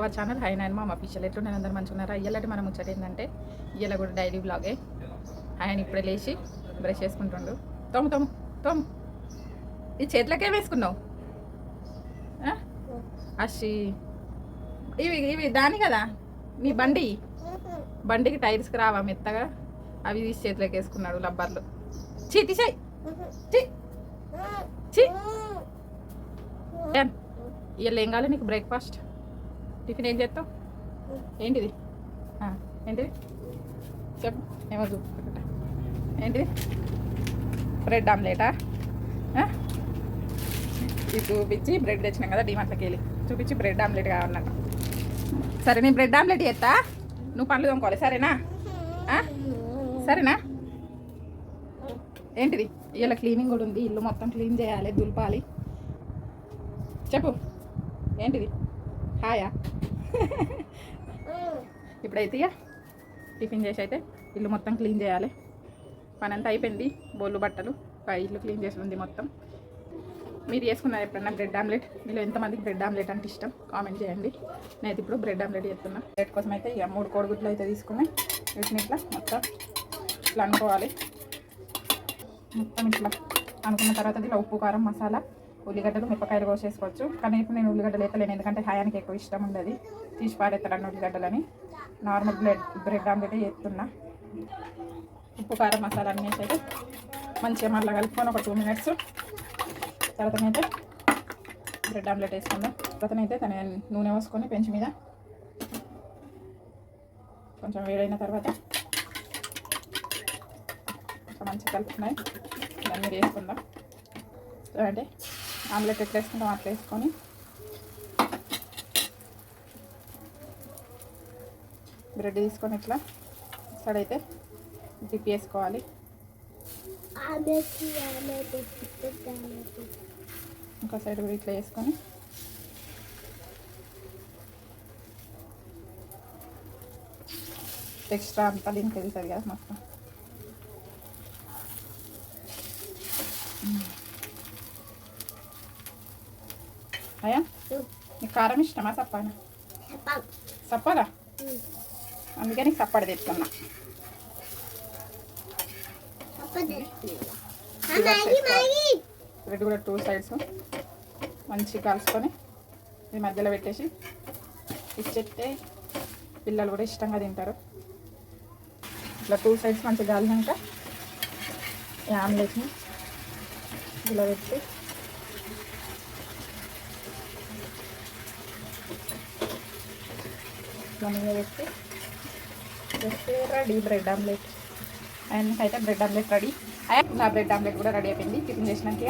Hour channel hi nine mom official. ఎట్లు నేను అందరూ మంచిగా ఉన్నారా? ఇయ్యాలంటే మనం ముచ్చట ఏంటంటే ఇయ్యాల కూడా డైలీ బ్లాగే. ఆయన ఇప్పుడే లేచి బ్రష్ చేసుకుంటుండు. తోము తోము తోము. ఈ చేతులకే వేసుకున్నావు అషి. ఇవి ఇవి దాని కదా నీ బండికి టైర్స్కి రావా మెత్తగా, అవి తీసి చేతులకి వేసుకున్నాడు లబ్బర్లు. చీ తీసాయి ఇవాళ ఏం కావాలి నీకు? బ్రేక్ఫాస్ట్ టిఫిన్ ఏం చేస్తావు? ఏంటిది ఏంటిది చెప్పు. ఏమో చూపుకుంటా. ఏంటిది? బ్రెడ్ ఆమ్లెటా? ఇది చూపించి బ్రెడ్ తెచ్చినాం కదా డిమార్ట్లోకి వెళ్ళి చూపించి బ్రెడ్ ఆమ్లెట్ కావాలన్నట్టు. సరే నేను బ్రెడ్ ఆమ్లెట్ చేస్తా, నువ్వు పనులు తోముకోవాలి సరేనా? సరేనా? ఏంటిది? ఇవాళ క్లీనింగ్ కూడా ఉంది, ఇల్లు మొత్తం క్లీన్ చేయాలి, దులపాలి. చెప్పు ఏంటిది? హాయా? ఇప్పుడైతే ఇక టిఫిన్ చేసి అయితే ఇల్లు మొత్తం క్లీన్ చేయాలి. పని అంతా అయిపోయింది, బోళ్ళు బట్టలు ఇల్లు క్లీన్ చేసి ఉంది మొత్తం. మీరు చేసుకున్నారు ఎప్పుడన్నా బ్రెడ్ ఆమ్లెట్? మీలో ఎంతమందికి బ్రెడ్ ఆమ్లెట్ అంటే ఇష్టం కామెంట్ చేయండి. నేనైతే ఇప్పుడు బ్రెడ్ ఆమ్లెట్ చేస్తున్నా. బ్రెడ్ కోసం అయితే ఇక 3 కోడిగుడ్లు అయితే తీసుకున్నాయి. వీటిని ఇట్లా మొత్తం ఇట్లా అనుకోవాలి. మొత్తం ఇట్లా అనుకున్న తర్వాత ఇట్లా ఉప్పు కారం మసాలా ఉల్లిగడ్డలు మిరపకాయలు కోసేసుకోవచ్చు. కానీ ఇప్పుడు నేను ఉల్లిగడ్డలు వేయలేను, ఎందుకంటే హాయానికి ఎక్కువ ఇష్టం ఉండదు, తీసి పారేస్తాను ఉల్లిగడ్డలని. నార్మల్ బ్రెడ్ ఆమ్లెట్ చేస్తున్నా. ఉప్పు కారం మసాలా అన్నీ వేసి అయితే మంచిగా మళ్ళీ కలుపుకొని ఒక 2 మినిట్స్ తర్వాత అయితే బ్రెడ్ ఆమ్లెట్ వేసుకుందాం. తర్వాత అయితే తన నూనె పోసుకొని పెంచి మీద కొంచెం వేడైన తర్వాత మంచిగా కలుపుకున్నాయి ఇవన్నీ వేసుకుందాం. అంటే ఆమ్లెట్ ఎట్లా వేసుకుంటాం అట్లా వేసుకొని బ్రెడ్ తీసుకొని ఇట్లా సైడ్ అయితే డిప్ వేసుకోవాలి. ఇంకో సైడ్ కూడా ఇట్లా వేసుకొని ఎక్స్ట్రా అంతా దీనికి వెళ్తుంది కదా మొత్తం. అయ్యా నీకు కారం ఇష్టమా సప్పానా? సప్పాలా? అందుకే నీకు సప్పడి తెచ్చుకున్నా. బ్రెడ్ కూడా 2 సైడ్స్ మంచిగా కలుసుకొని ఈ మధ్యలో పెట్టేసి ఇచ్చేస్తే పిల్లలు కూడా ఇష్టంగా తింటారు. ఇట్లా 2 సైడ్స్ మంచిగా కాలినాక ఈ ఆమ్లెట్ని ఇలా పెట్టి నూనె పెట్టి చేస్తే రెడీ బ్రెడ్ ఆమ్లెట్. ఆయనకైతే బ్రెడ్ ఆమ్లెట్ రెడీ. నా బ్రెడ్ ఆమ్లెట్ కూడా రెడీ అయిపోయింది. టిఫిన్ చేసినాక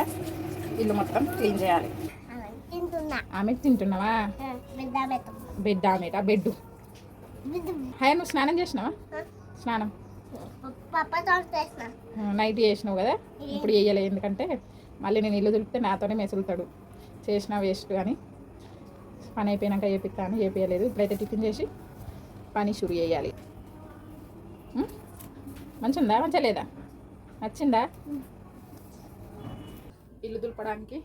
ఇల్లు మొత్తం క్లీన్ చేయాలి. ఆమె తింటున్నావా? బ్రెడ్ ఆమ్లెటా? బెడ్ హాయ్ నువ్వు స్నానం చేసినావా? స్నానం నైట్ చేసినావు కదా, ఇప్పుడు చేయలే ఎందుకంటే మళ్ళీ నేను ఇల్లు దులిపితే నాతోనే మెసులుతాడు, చేసినా వేస్ట్ అని. పని అయిపోయినాక చేపిస్తాను, చేపించలేదు. ఇప్పుడైతే టిఫిన్ చేసి పని షురు చేయాలి. మంచిగా ఉందా? మంచిగా లేదా? నచ్చిందా? ఇల్లు దులపడానికి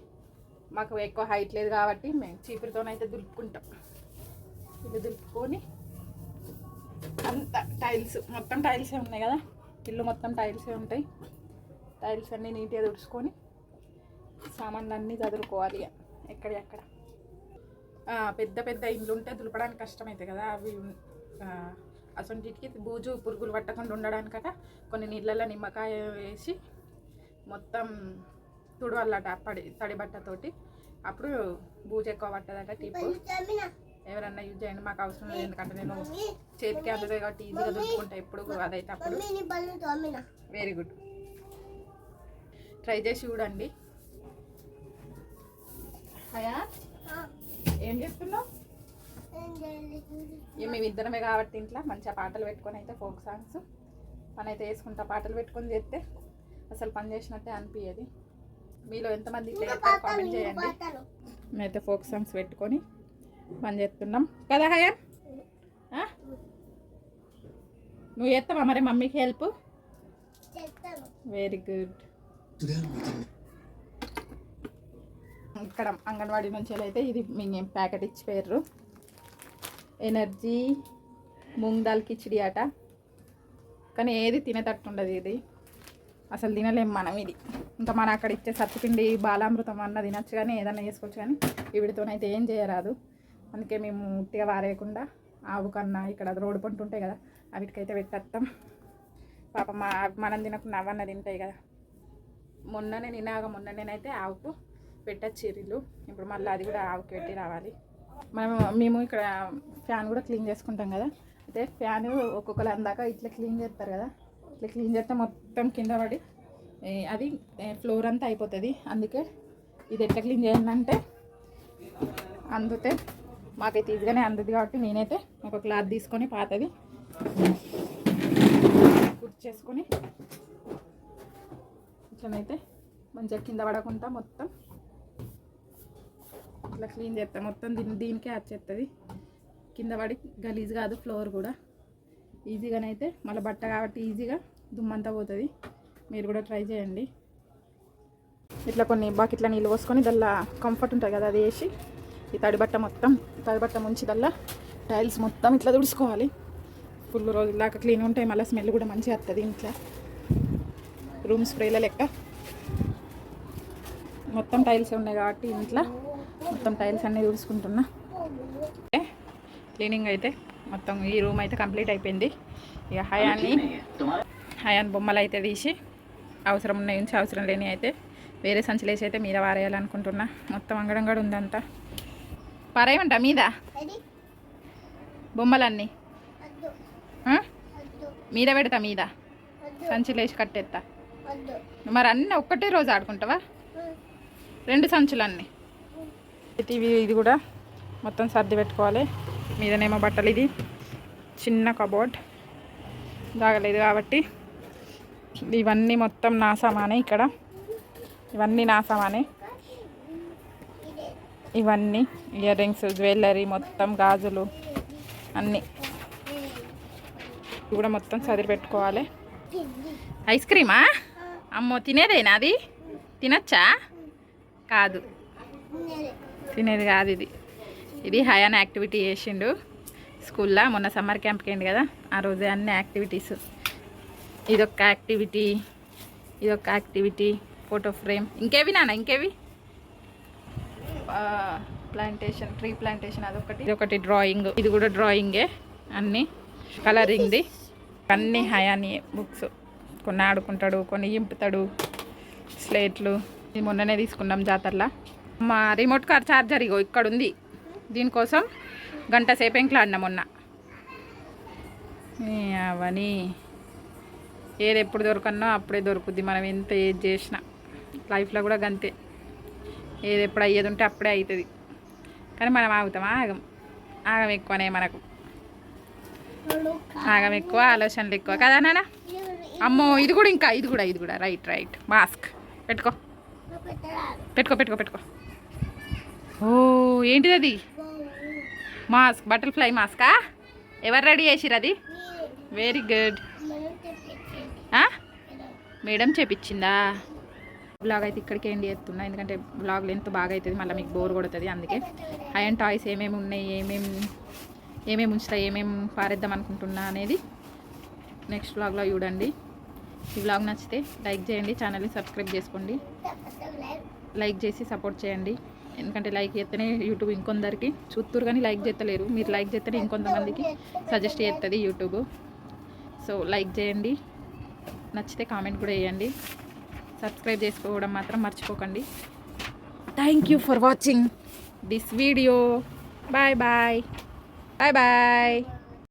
మాకు ఎక్కువ హైట్ లేదు కాబట్టి మేము చీపురుతోనైతే దులుపుకుంటాం. ఇల్లు దులుపుకొని అంత టైల్స్ మొత్తం టైల్సే ఉన్నాయి కదా, ఇల్లు మొత్తం టైల్సే ఉంటాయి. టైల్స్ అన్నీ నీట్గా తుడుచుకొని సామాన్లు అన్నీ చదువుకోవాలి ఎక్కడెక్కడ. పెద్ద పెద్ద ఇండ్లు ఉంటే దులపడానికి కష్టమవుతాయి కదా, అవి అసొంటికి బూజు పురుగులు పట్టకుండా ఉండడానికట కొన్ని నీళ్ళల్లో నిమ్మకాయ వేసి మొత్తం తుడవల్లట తడి బట్టతోటి. అప్పుడు బూజు ఎక్కువ పట్టదట. టిప్పు ఎవరన్నా యూజ్ చేయండి, మాకు అవసరం లేదు ఎందుకంటే నేను చేతికి అందుతుంది కాబట్టి ఈజీగా దులుపుకుంటా ఎప్పుడు. అదైతే అప్పుడు వెరీ గుడ్, ట్రై చేసి చూడండి. అయ్యా ఏం చేస్తున్నావు? మేము ఇద్దరమే కాబట్టి ఇంట్లో మంచిగా పాటలు పెట్టుకొని అయితే ఫోక్ సాంగ్స్ పని అయితే వేసుకుంటా. పాటలు పెట్టుకొని చేస్తే అసలు పని చేసినట్టే అనిపించదు. మీలో ఎంతమంది కామెంట్ చేయండి. మేమైతే ఫోక్ సాంగ్స్ పెట్టుకొని పని చేస్తున్నాం కదా. హయా నువ్వు చేస్తావా మరి మమ్మీకి హెల్ప్? Very good. ఇక్కడ అంగన్వాడీ నుంచి అయితే ఇది మీ ప్యాకెట్ ఇచ్చిపోయారు. ఎనర్జీ మూంగ్ దాల్ కిచిడి అట. కానీ ఏది తినేటట్టు ఉండదు ఇది, అసలు తినలేం మనం ఇది. ఇంకా మన అక్కడ ఇచ్చే సత్తుపిండి బాలామృతం అన్న తినచ్చు, కానీ ఏదన్నా చేసుకోవచ్చు, కానీ వీటితోనైతే ఏం చేయరాదు. అందుకే మేము ఉట్టిగా వారేయకుండా ఆవు కన్నా ఇక్కడ రోడ్డు పంట ఉంటాయి కదా వీటికైతే పెట్టేస్తాం. పాప మనం తినకుండా అవన్న తింటాయి కదా. మొన్ననేనైతే ఆవుకు పెట్టచ్చిర్రు. ఇప్పుడు మళ్ళీ అది కూడా ఆవుకి పెట్టి రావాలి. మేము ఇక్కడ ఫ్యాన్ కూడా క్లీన్ చేసుకుంటాం కదా. అయితే ఫ్యాన్ ఒక్కొక్కరు అందాక ఇట్లా క్లీన్ చేస్తారు కదా. ఇట్లా క్లీన్ చేస్తే మొత్తం కింద పడి అది ఫ్లోర్ అంతా అయిపోతుంది. అందుకే ఇది ఎట్లా క్లీన్ చేయాలంటే అందుతే మాకైతే ఈజీగానే అందుతుంది. కాబట్టి నేనైతే ఒక క్లాత్ తీసుకొని పాతది కుర్చేసుకొని ఇట్లనైతే మంచిగా కింద పడకుండా మొత్తం ఇట్లా క్లీన్ చేస్తాం. మొత్తం దీనికే వచ్చేస్తుంది. కింద పడి గలీజ్ కాదు, ఫ్లోర్ కూడా ఈజీగానైతే మళ్ళీ బట్ట కాబట్టి ఈజీగా దుమ్మంతా పోతుంది. మీరు కూడా ట్రై చేయండి. ఇట్లా కొన్ని బకెట్ల నీళ్ళు పోసుకొని దల్లా కంఫర్ట్ ఉంటుంది కదా, అది వేసి ఈ తడిబట్ట ముంచి దల్లా టైల్స్ మొత్తం ఇట్లా తుడుచుకోవాలి. ఫుల్ రోజులాగా క్లీన్ ఉంటాయి. మళ్ళీ స్మెల్ కూడా మంచిగా వస్తుంది. ఇంట్లో రూమ్ స్ప్రేల లెక్క మొత్తం టైల్స్ ఉన్నాయి కాబట్టి ఇంట్లో మొత్తం టైల్స్ అన్నీ తుడుచుకుంటున్నా. క్లీనింగ్ అయితే మొత్తం ఈ రూమ్ అయితే కంప్లీట్ అయిపోయింది. ఇక హయాన్ బొమ్మలు అయితే తీసి అవసరం ఉన్నాయి నుంచి అవసరం లేని అయితే వేరే సంచులేసి అయితే మీద వారేయాలనుకుంటున్నా. మొత్తం అంగడంగడు ఉందంతా పారేయమంట మీద బొమ్మలన్నీ మీద పెడతా, మీద సంచులేసి కట్టేస్తా. మరి అన్నీ ఒక్కటే రోజు ఆడుకుంటావా? 2 సంచులన్నీ ఇది కూడా మొత్తం సర్ది పెట్టుకోవాలి. మీదనేమో బట్టలు, ఇది చిన్న కబోర్డ్ దాగలేదు కాబట్టి ఇవన్నీ మొత్తం నా సామానే. ఇక్కడ ఇవన్నీ నా సామానే. ఇవన్నీ ఇయర్ రింగ్స్, జ్యువెలరీ, మొత్తం గాజులు అన్నీ కూడా మొత్తం సర్ది పెట్టుకోవాలి. ఐస్ క్రీమా? అమ్మో, తినేదేనా అది? తినచ్చా? కాదు, తినేది కాదు ఇది. ఇది హయాన్ యాక్టివిటీ చేసిండు స్కూల్లో. మొన్న సమ్మర్ క్యాంప్కి అయింది కదా, ఆ రోజే అన్ని యాక్టివిటీస్. ఇదొక యాక్టివిటీ, ఫోటో ఫ్రేమ్. ఇంకేవి నాన్న? ఇంకేవి? ప్లాంటేషన్, ట్రీ ప్లాంటేషన్ అదొకటి. ఇదొకటి డ్రాయింగ్, ఇది కూడా డ్రాయింగే. అన్నీ కలరింగ్ది. అన్నీ హయాని బుక్స్. కొన్ని ఆడుకుంటాడు, కొన్ని ఇంపుతాడు, స్లేట్లు. ఇది మొన్ననే తీసుకున్నాం జాతరలో. మా రిమోట్ కార్ ఛార్జర్ ఇగో ఇక్కడ ఉంది. దీనికోసం గంట సేపు ఎంకలాడినా మొన్న. అవన్నీ ఏది ఎప్పుడు దొరకన్నా అప్పుడే దొరుకుద్ది. మనం ఎంత ఏది చేసినా లైఫ్లో కూడా గంతే. ఏది ఎప్పుడు అయ్యేది ఉంటే అప్పుడే అవుతుంది. కానీ మనం ఆగుతాం? ఆగం ఎక్కువనే మనకు. ఆగం ఎక్కువ, ఆలోచనలు ఎక్కువ కదా నాన్న? అమ్మో, ఇది కూడా రైట్. మాస్క్ పెట్టుకో. ఓ, ఏంటిది అది? మాస్క్, బటర్ఫ్లై మాస్కా? ఎవరు రెడీ చేసిరు అది? Very good. మేడం చేపించిందా? బ్లాగ్ అయితే ఇక్కడికి ఎండ్ చేస్తున్నా, ఎందుకంటే బ్లాగ్లో ఎంత బాగా అవుతుంది, మళ్ళీ మీకు బోర్ కొడుతుంది. అందుకే హయాన్ టాయ్స్ ఏమేమి ఉన్నాయి, ఏమేమి ఉంచుతాయి, ఏమేమి పారేద్దాం అనుకుంటున్నా అనేది నెక్స్ట్ బ్లాగ్లో చూడండి. ఈ బ్లాగ్ నచ్చితే లైక్ చేయండి, ఛానల్ని సబ్స్క్రైబ్ చేసుకోండి, లైక్ చేసి సపోర్ట్ చేయండి. ఎందుకంటే లైక్ చేస్తేనే యూట్యూబ్ ఇంకొందరికి చూస్తురు, కానీ లైక్ చేస్తలేరు. మీరు లైక్ చేస్తేనే ఇంకొంతమందికి సజెస్ట్ చేస్తుంది యూట్యూబ్. సో లైక్ చేయండి, నచ్చితే కామెంట్ కూడా వేయండి, సబ్స్క్రైబ్ చేసుకోవడం మాత్రం మర్చిపోకండి. Thank you for watching this video. Bye bye.